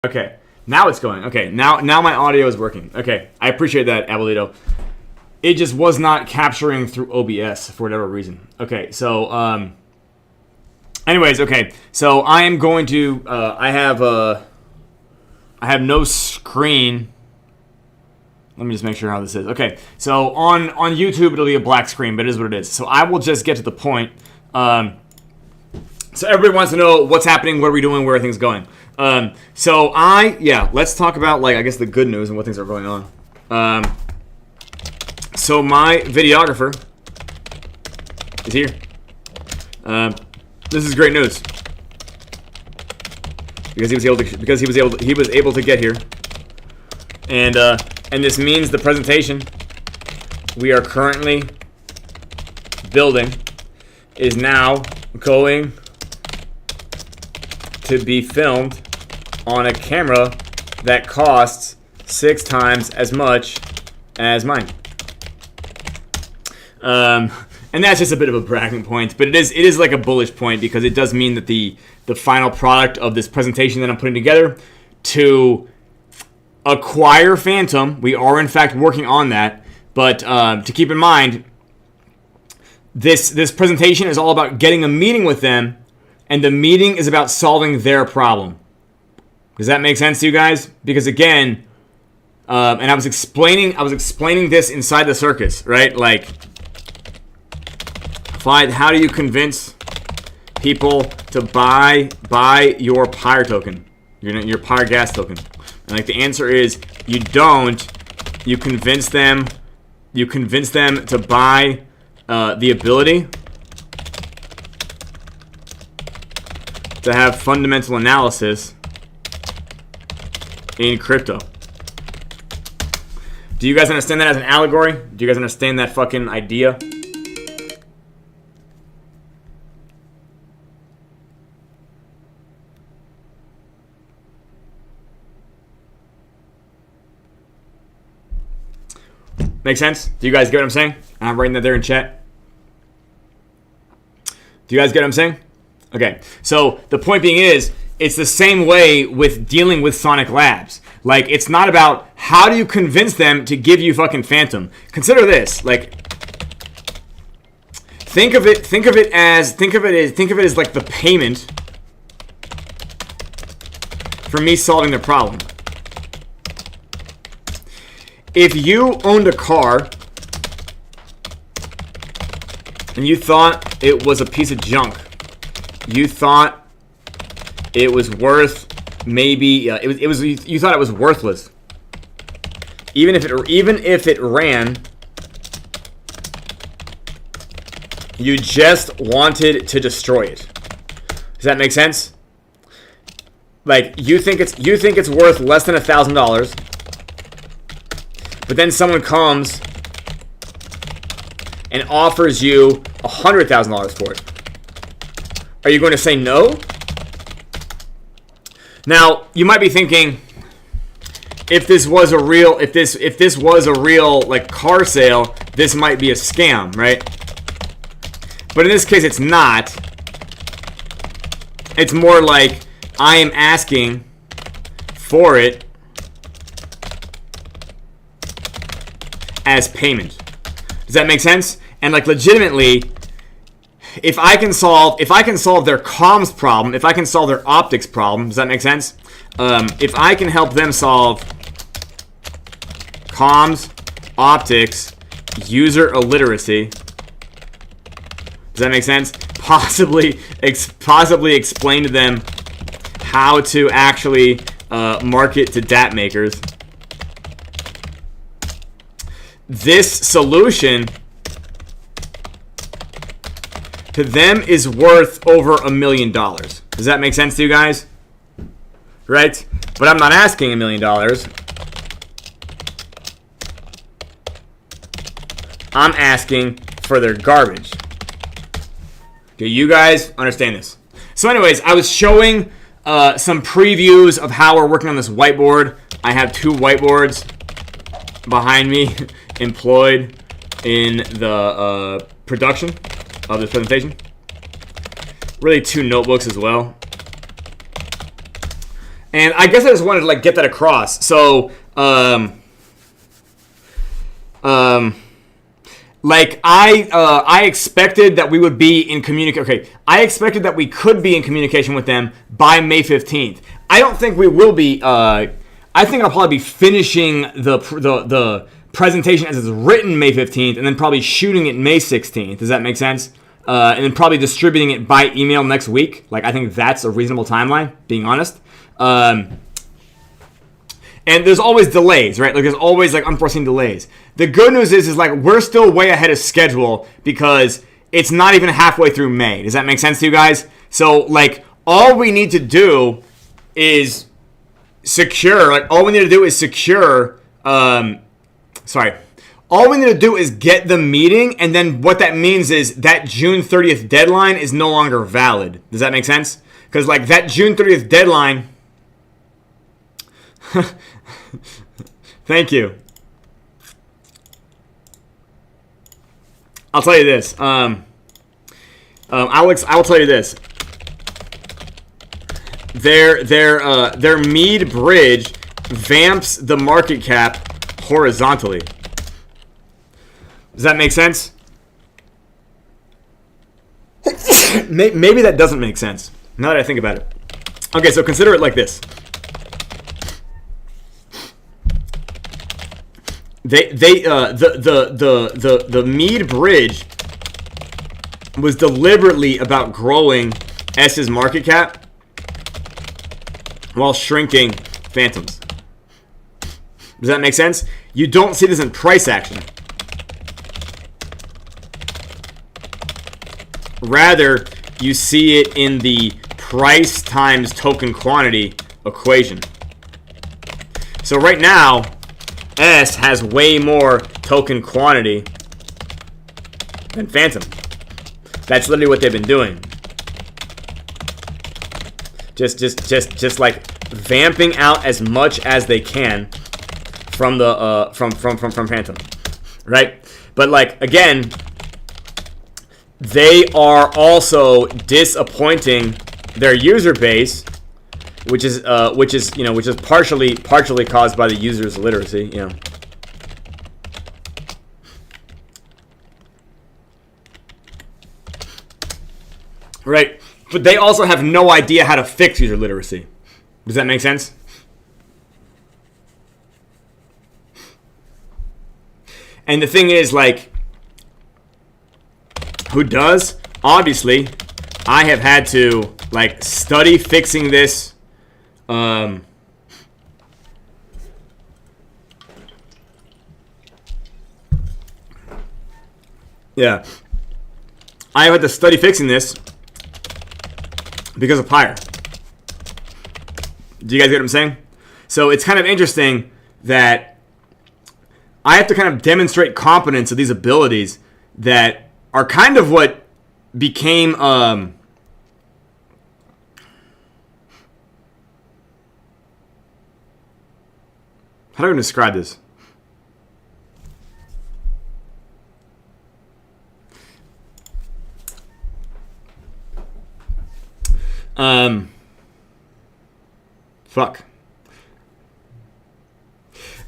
Okay, now it's going. Okay, now my audio is working. Okay, I appreciate that, Abuelito. It just was not capturing through OBS for whatever reason. Okay, so anyways, okay, so I am going to I have no screen. Let me just make sure how this is. Okay, so on YouTube it'll be a black screen, but it is what it is. So I will just get to the point. So everybody wants to know what's happening, what are we doing, where are things going. So let's talk about, like, I guess the good news and what things are going on. So my videographer is here. This is great news because he was able to get here, and this means the presentation we are currently building is now going to be filmed on a camera that costs 6 times as much as mine. And that's just a bit of a bragging point, but it is like a bullish point because it does mean that the final product of this presentation that I'm putting together to acquire Phantom, we are in fact working on that, but to keep in mind, this presentation is all about getting a meeting with them, and the meeting is about solving their problem. Does that make sense to you guys? Because again, and I was explaining this inside the circus, right? Like, how do you convince people to buy your PYRE token, your PYRE gas token? And like the answer is you don't. You convince them to buy the ability to have fundamental analysis in crypto. Do you guys understand that as an allegory? Do you guys understand that fucking idea? Make sense? Do you guys get what I'm saying? I'm writing that there in chat. Do you guys get what I'm saying? Okay, so the point being is, it's the same way with dealing with Sonic Labs. Like, it's not about how do you convince them to give you fucking Phantom. Consider this, like, think of it as like the payment for me solving their problem. If you owned a car and you thought it was a piece of junk, you thought it was worth maybe you thought it was worthless, even if it ran, you just wanted to destroy it. Does that make sense? Like, you think it's worth less than $1,000. But then someone comes and offers you $100,000 for it. Are you going to say no? Now, you might be thinking, if this was a real like car sale, this might be a scam, right? But in this case, it's not. It's more like I am asking for it as payment. Does that make sense? And like, legitimately, if I can solve their comms problem, if I can solve their optics problem, does that make sense? If I can help them solve comms, optics, user illiteracy, does that make sense? Possibly explain to them how to actually market to DApp makers. This solution to them is worth over $1 million. Does that make sense to you guys? Right? But I'm not asking $1 million. I'm asking for their garbage. Okay, you guys understand this. So anyways, I was showing some previews of how we're working on this whiteboard. I have 2 whiteboards behind me employed in the production of this presentation. Really 2 notebooks as well. And I guess I just wanted to like get that across. So, like I expected that we would be in communication. Okay, I expected that we could be in communication with them by May 15th. I don't think we will be. I think I'll probably be finishing the presentation as it's written May 15th, and then probably shooting it May 16th. Does that make sense? And then probably distributing it by email next week. Like, I think that's a reasonable timeline, being honest. And there's always delays, right? Like, there's always, like, unforeseen delays. The good news is like, we're still way ahead of schedule because it's not even halfway through May. Does that make sense to you guys? So, like, all we need to do is secure, like, all we need to do is secure, all we need to do is get the meeting, and then what that means is that June 30th deadline is no longer valid. Does that make sense? Because, like, that June 30th deadline... Thank you. I'll tell you this. I will tell you this. Their Mead bridge vamps the market cap horizontally. Does that make sense? Maybe that doesn't make sense. Now that I think about it. Okay, so consider it like this. The Mead bridge was deliberately about growing S's market cap while shrinking Phantom's. Does that make sense? You don't see this in price action. Rather, you see it in the price times token quantity equation. So right now, S has way more token quantity than Phantom. That's literally what they've been doing. Just like vamping out as much as they can from the from Phantom, right? But like again, they are also disappointing their user base, which is partially caused by the user's literacy, you know. Right, but they also have no idea how to fix user literacy. Does that make sense? And the thing is, like, who does? Obviously, I have had to like study fixing this. Yeah, I have had to study fixing this because of Pyre. Do you guys get what I'm saying? So it's kind of interesting that I have to kind of demonstrate competence of these abilities that are kind of what became how do I describe this? Fuck.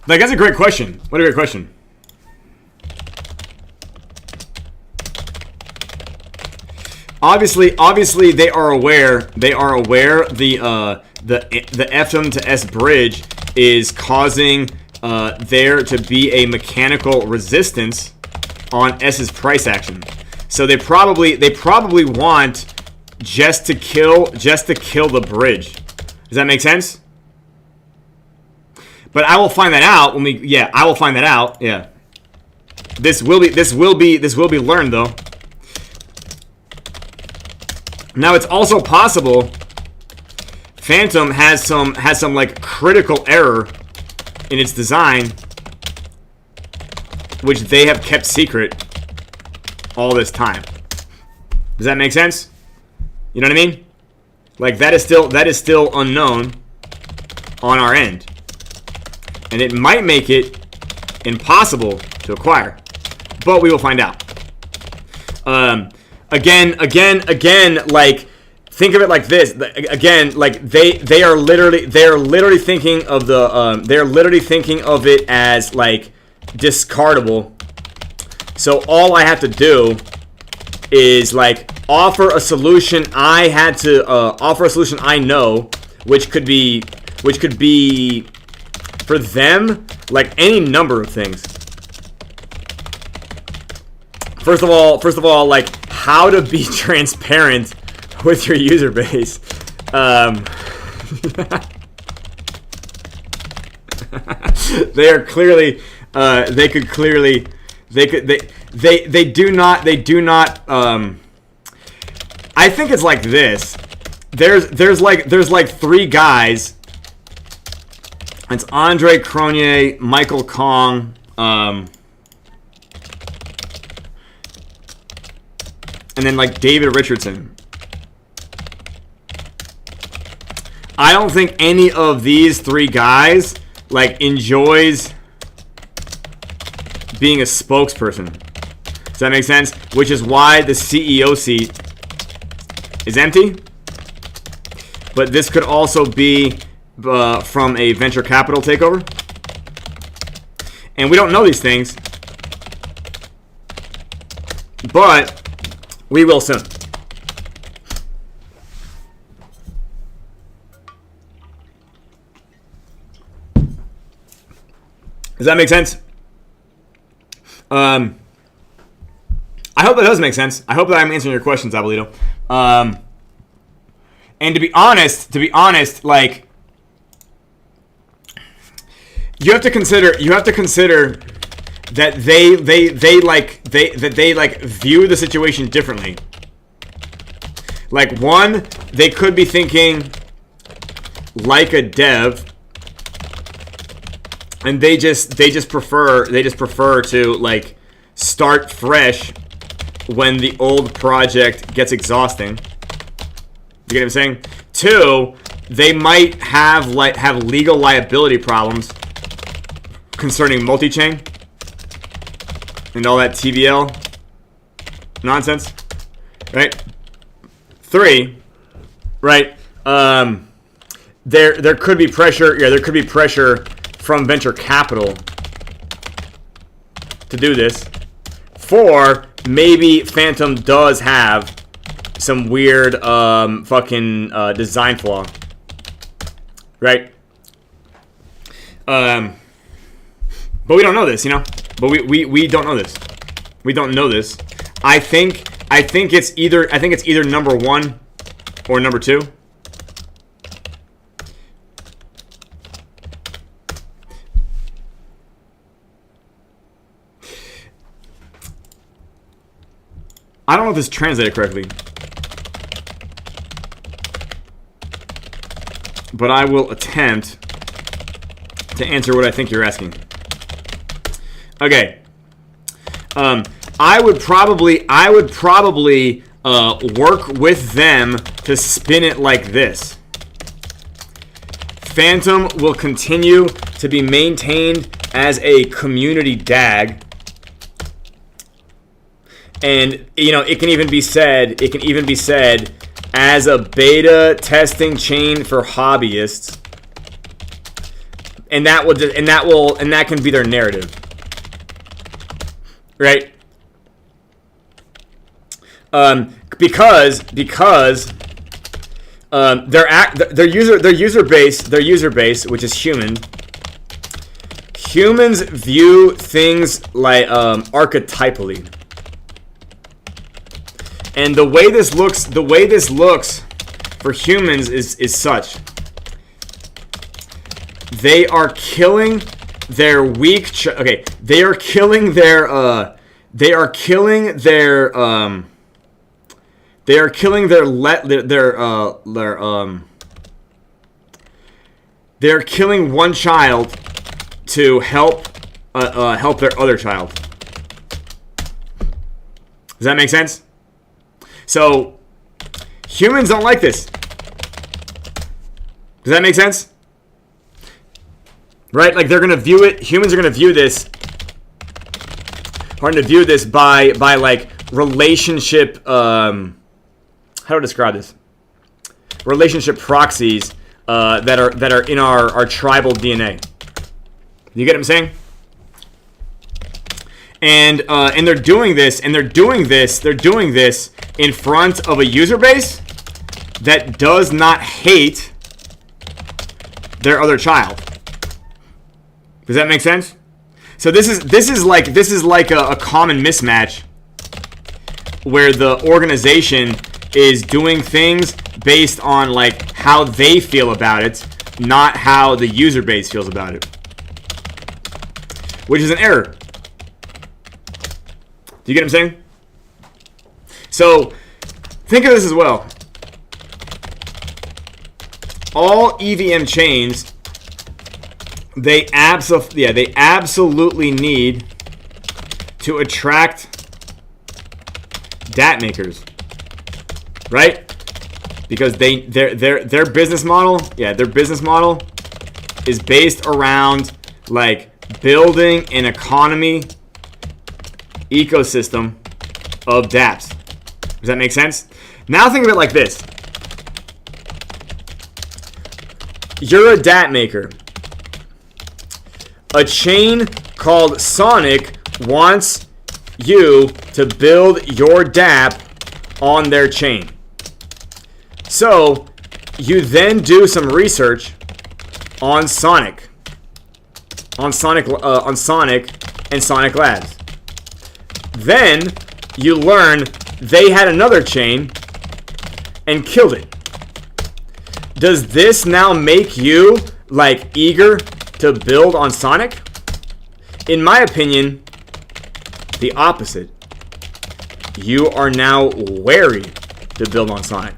Like, that's a great question. What a great question. Obviously, they are aware. They are aware the Fm to S bridge is causing there to be a mechanical resistance on S's price action. So they probably want just to kill the bridge. Does that make sense? But I will find that out when we. Yeah, I will find that out. Yeah. This will be learned though. Now it's also possible Phantom has some like critical error in its design, which they have kept secret all this time. Does that make sense? You know what I mean? Like that is still unknown on our end. And it might make it impossible to acquire. But we will find out. Again, like think of it like this. Again, like they are literally thinking of the they're literally thinking of it as like discardable. So all I have to do is like offer a solution I know, which could be for them like any number of things. First of all, like how to be transparent with your user base. They are clearly they do not I think it's like this. There's like three guys. It's Andre Cronje, Michael Kong, and then like David Richardson. I don't think any of these three guys like enjoys being a spokesperson. Does that make sense? Which is why the CEO seat is empty. But this could also be from a venture capital takeover. And we don't know these things. But we will soon. Does that make sense? I hope that does make sense. I hope that I'm answering your questions, Abuelito. And to be honest, like you have to consider that they view the situation differently. Like one, they could be thinking like a dev, and they just prefer to like start fresh when the old project gets exhausting. You get what I'm saying? Two, they might have legal liability problems concerning multi-chain and all that TVL nonsense, right? Three, right? There could be pressure. Yeah, there could be pressure from venture capital to do this. Four, maybe Phantom does have some weird design flaw, right? But we don't know this, you know. But we don't know this. We don't know this. I think it's either number one or number two. I don't know if this translated correctly, but I will attempt to answer what I think you're asking. Okay. I would probably work with them to spin it like this. Phantom will continue to be maintained as a community DAG. And you know, it can even be said as a beta testing chain for hobbyists. And that can be their narrative. Right? Because their user base, which is humans view things like archetypally. And the way this looks for humans is such. They are killing their weak they are killing their they're killing one child to help their other child. Does that make sense? So humans don't like this. Does that make sense? Right? Like they're gonna view it. Humans are gonna view this. Are gonna view this by like relationship. How to describe this? relationship proxies that are in our tribal DNA. You get what I'm saying? And they're doing this in front of a user base that does not hate their other child. Does that make sense? So this is like a common mismatch where the organization is doing things based on like how they feel about it, not how the user base feels about it, which is an error. Do you get what I'm saying? So think of this as well. All EVM chains, they absolutely need to attract DApp makers, right? Because their business model, their business model is based around like building an economy ecosystem of dApps. Does that make sense? Now think of it like this. You're a DApp maker. A chain called Sonic wants you to build your dApp on their chain. So you then do some research on Sonic and Sonic Labs. Then you learn they had another chain and killed it. Does this now make you like eager to build on Sonic? In my opinion, the opposite. You are now wary to build on Sonic.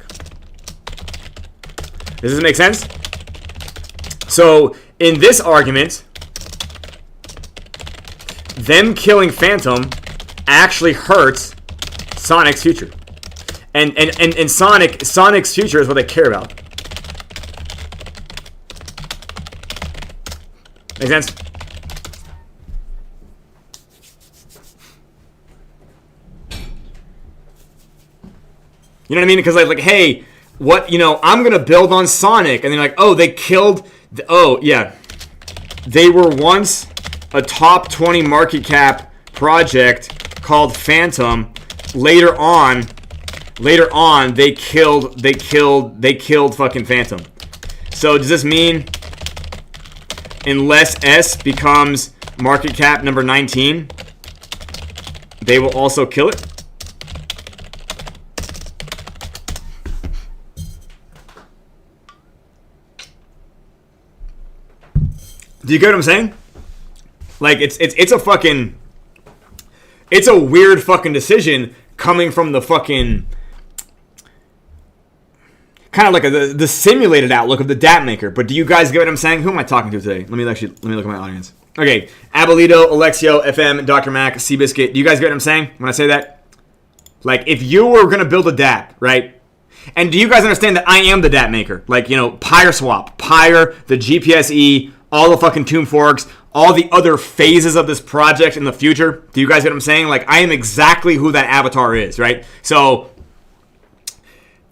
Does this make sense? So in this argument, them killing Phantom actually hurts Sonic's future. And Sonic's future is what they care about. Make sense? You know what I mean? Because like, hey, what, I'm gonna build on Sonic, and they're like, oh, they killed. They were once a top 20 market cap project called Phantom. Later on, they killed fucking Phantom. So does this mean unless S becomes market cap number 19, they will also kill it? Do you get what I'm saying? Like it's a weird fucking decision coming from the fucking kind of like the simulated outlook of the dApp maker. But do you guys get what I'm saying? Who am I talking to today? Let me look at my audience. Okay, Abolito, Alexio, FM, Dr. Mac, Seabiscuit. Do you guys get what I'm saying when I say that? Like if you were gonna build a dApp, right? And do you guys understand that I am the dApp maker? Like PYRESWAP, Pyre, the GPSE, all the fucking tomb forks, all the other phases of this project in the future. Do you guys get what I'm saying? Like, I am exactly who that avatar is, right? So,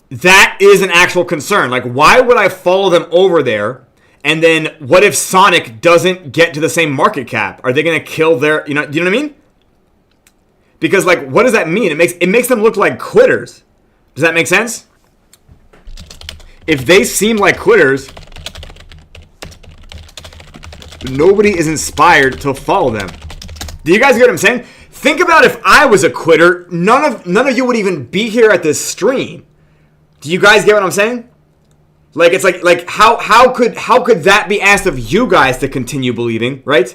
that is an actual concern. Like, why would I follow them over there? And then, what if Sonic doesn't get to the same market cap? Are they going to kill their, do you know what I mean? Because, like, what does that mean? It makes them look like quitters. Does that make sense? If they seem like quitters, nobody is inspired to follow them. Do you guys get what I'm saying? Think about if I was a quitter, none of you would even be here at this stream. Do you guys get what I'm saying? Like it's like how could that be asked of you guys to continue believing, right?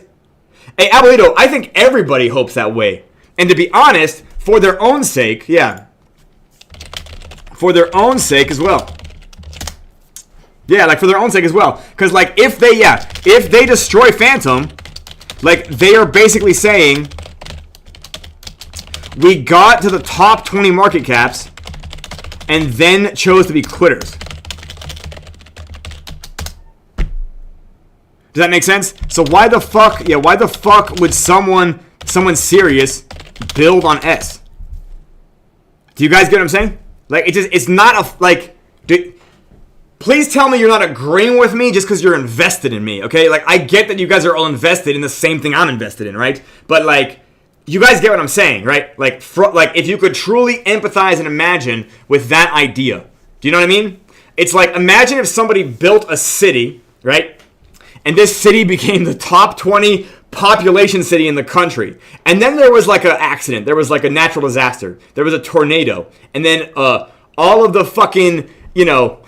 Hey, Abolito, I think everybody hopes that way. And to be honest, for their own sake, for their own sake as well. Yeah, like for their own sake as well. Because like if they destroy Phantom, like they are basically saying we got to the top 20 market caps and then chose to be quitters. Does that make sense? So why the fuck would someone serious build on S? Do you guys get what I'm saying? Like it's not a like please tell me you're not agreeing with me just because you're invested in me, okay? Like, I get that you guys are all invested in the same thing I'm invested in, right? But, like, you guys get what I'm saying, right? Like, if you could truly empathize and imagine with that idea. Do you know what I mean? It's like, imagine if somebody built a city, right? And this city became the top 20 population city in the country. And then there was like an accident. There was like a natural disaster. There was a tornado. And then all of the fucking, you know,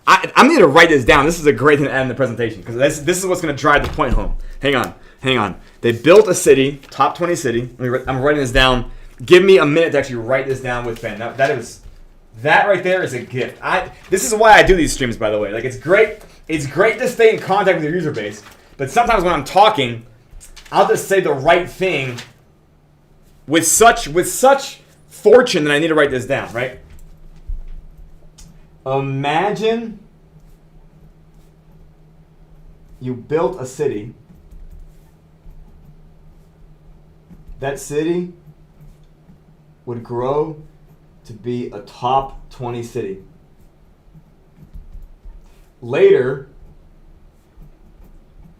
I'm going to write this down. This is a great thing to add in the presentation because this is what's going to drive the point home. Hang on. They built a city, top 20 city. I'm writing this down. Give me a minute to actually write this down with pen. That right there is a gift. This is why I do these streams, by the way. Like, it's great. It's great to stay in contact with your user base. But sometimes when I'm talking, I'll just say the right thing with such fortune that I need to write this down, right? Imagine you built a city. That city would grow to be a top 20 city. Later,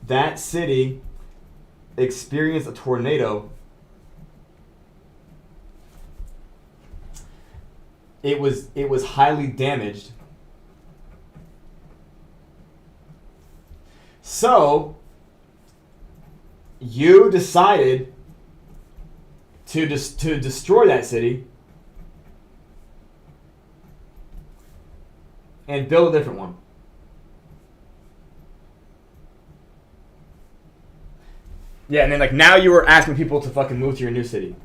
that city experienced a tornado. It was highly damaged. So, you decided to destroy that city and build a different one. Yeah, and then like now you were asking people to fucking move to your new city.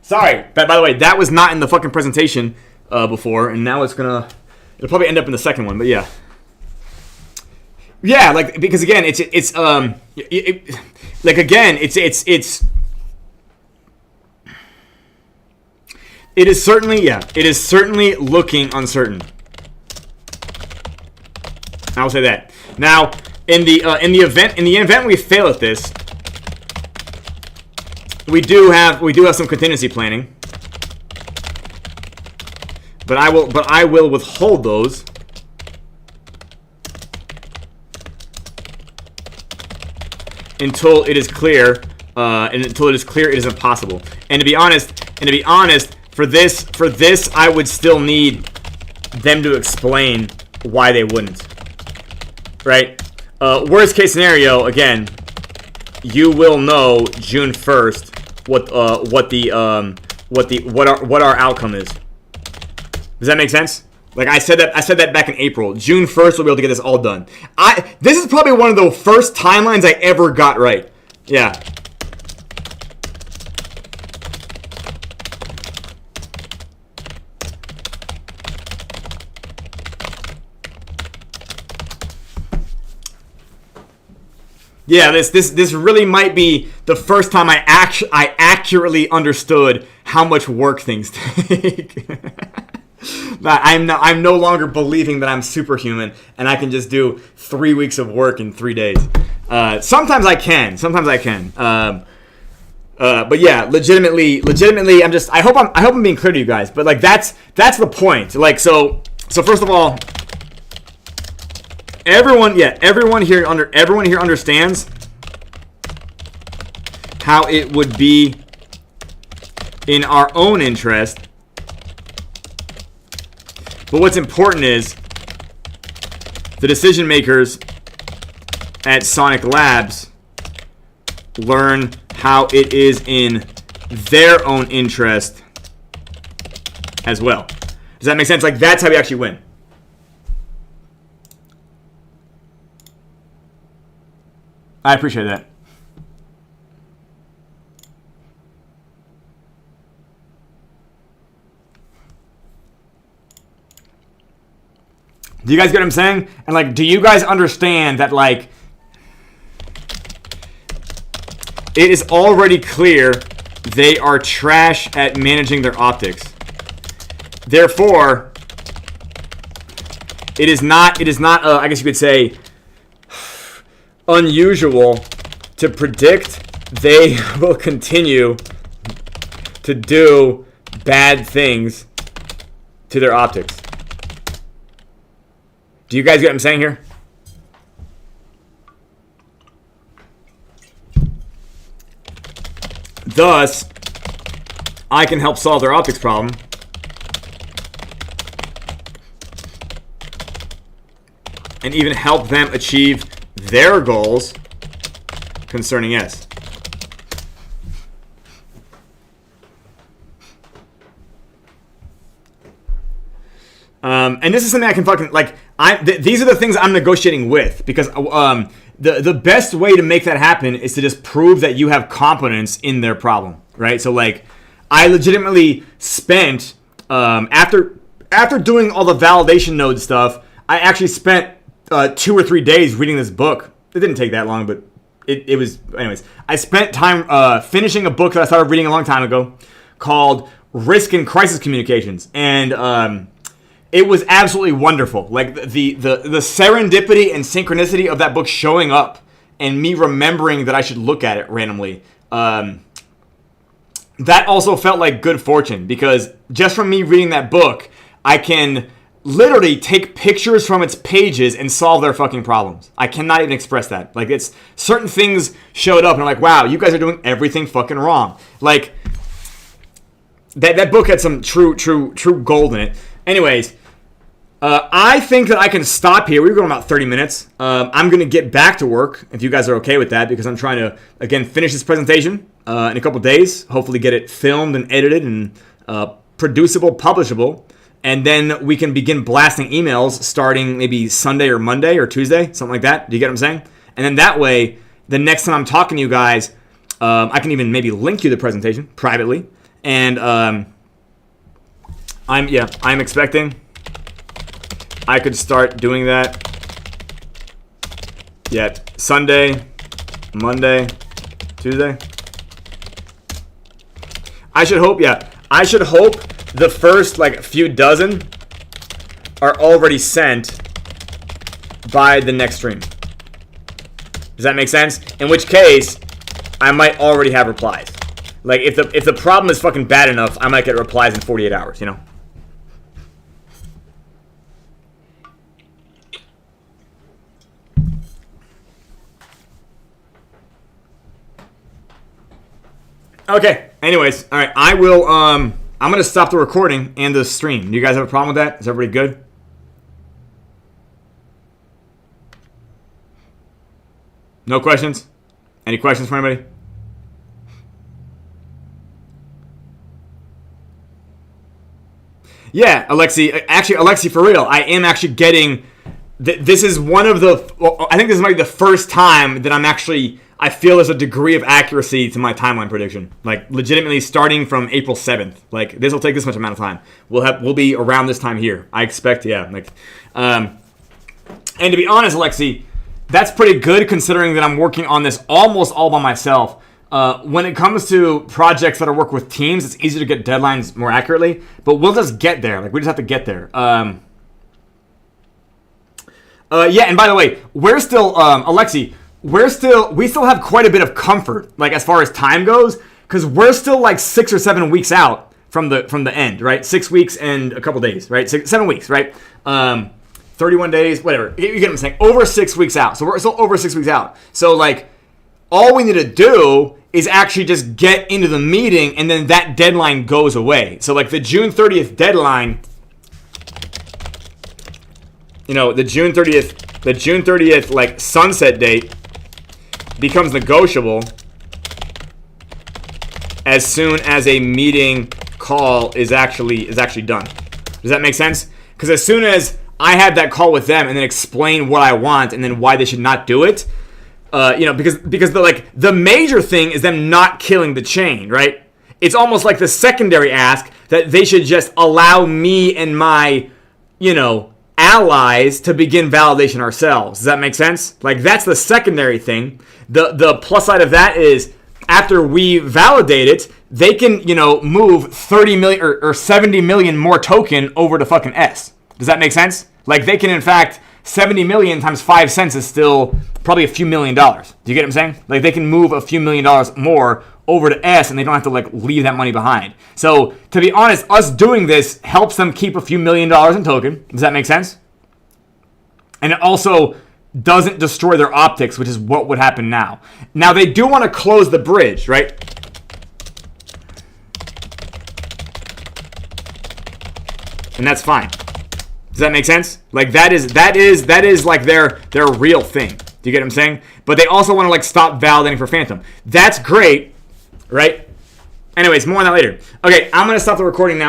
Sorry, but by the way, that was not in the fucking presentation before, and now it'll probably end up in the second one, but yeah. Yeah, like, because again, it is certainly looking uncertain. I will say that. Now, in the event we fail at this, we do have some contingency planning. But I will withhold those until it is clear, it is impossible. And to be honest, for this, I would still need them to explain why they wouldn't. Right? Worst case scenario, again, you will know June 1st what our outcome is. Does that make sense? Like I said that back in April. June 1st we'll be able to get this all done. This is probably one of the first timelines I ever got right. Yeah. Yeah, this really might be the first time I accurately understood how much work things take. I'm no longer believing that I'm superhuman and I can just do 3 weeks of work in 3 days. Sometimes I can. But yeah, legitimately, I hope I'm being clear to you guys. But like that's the point. Like so first of all, everyone here understands how it would be in our own interest. But what's important is the decision makers at Sonic Labs learn how it is in their own interest as well. Does that make sense? Like that's how we actually win. I appreciate that. Do you guys get what I'm saying? And like, do you guys understand that like it is already clear they are trash at managing their optics. Therefore, it is not I guess you could say unusual to predict they will continue to do bad things to their optics. Do you guys get what I'm saying here? Thus, I can help solve their optics problem and even help them achieve their goals concerning S. And this is something I can fucking, like, these are the things I'm negotiating with, because the best way to make that happen is to just prove that you have competence in their problem, right? So, like, I legitimately spent, after doing all the validation node stuff, I actually spent 2 or 3 days reading this book. It didn't take that long, but it was, anyways. I spent time finishing a book that I started reading a long time ago called Risk and Crisis Communications, and it was absolutely wonderful. Like, the serendipity and synchronicity of that book showing up and me remembering that I should look at it randomly, that also felt like good fortune, because just from me reading that book, I can literally take pictures from its pages and solve their fucking problems. I cannot even express that. Like, it's certain things showed up and I'm like, wow, you guys are doing everything fucking wrong. Like, that book had some true gold in it. Anyways, I think that I can stop here. We were going about 30 minutes. I'm going to get back to work, if you guys are okay with that, because I'm trying to, again, finish this presentation in a couple days. Hopefully get it filmed and edited and producible, publishable. And then we can begin blasting emails starting maybe Sunday or Monday or Tuesday, something like that. Do you get what I'm saying? And then that way, the next time I'm talking to you guys, I can even maybe link you the presentation privately. And I'm expecting I could start doing that. Yeah, Sunday, Monday, Tuesday. I should hope the first like few dozen are already sent by the next stream. Does that make sense? In which case, I might already have replies. Like, if the problem is fucking bad enough, I might get replies in 48 hours, you know? Okay, anyways, all right, I will, I'm going to stop the recording and the stream. Do you guys have a problem with that? Is everybody good? No questions? Any questions from anybody? Yeah, Alexi, for real, I am actually getting, this is one of the, I think this might be the first time that I feel there's a degree of accuracy to my timeline prediction. Like, legitimately starting from April 7th. Like, this will take this much amount of time. We'll be around this time here. I expect, yeah. Like, and to be honest, Alexi, that's pretty good considering that I'm working on this almost all by myself. When it comes to projects that I work with teams, it's easy to get deadlines more accurately, but we'll just get there. Like, we just have to get there. Yeah, and by the way, we're still, Alexi, we still have quite a bit of comfort, like, as far as time goes, because we're still like 6 or 7 weeks out from the end, right? 6 weeks and a couple days, right? 7 weeks, right? 31 days, whatever. You get what I'm saying? Over 6 weeks out. So we're still over 6 weeks out. So, like, all we need to do is actually just get into the meeting, and then that deadline goes away. So, like, the June 30th deadline, you know, the June 30th, like, sunset date becomes negotiable as soon as a meeting call is actually done. Does that make sense? Because as soon as I have that call with them and then explain what I want and then why they should not do it, you know, because the major thing is them not killing the chain, right? It's almost like the secondary ask that they should just allow me and my, you know, allies to begin validation ourselves. Does that make sense? Like, that's the secondary thing. The plus side of that is after we validate it, they can, you know, move 30 million or 70 million more token over to fucking S. Does that make sense? Like, they can, in fact, 70 million times 5 cents is still probably a few $1 million. Do you get what I'm saying? Like they can move a few $1 million more over to S and they don't have to like leave that money behind. So to be honest, us doing this helps them keep a few $1 million in token. Does that make sense? And it also doesn't destroy their optics, which is what would happen now. Now they do want to close the bridge, right? And that's fine. Does that make sense? Like that is like their real thing. Do you get what I'm saying? But they also want to like stop validating for Phantom. That's great, right? Anyways, more on that later. Okay, I'm gonna stop the recording now.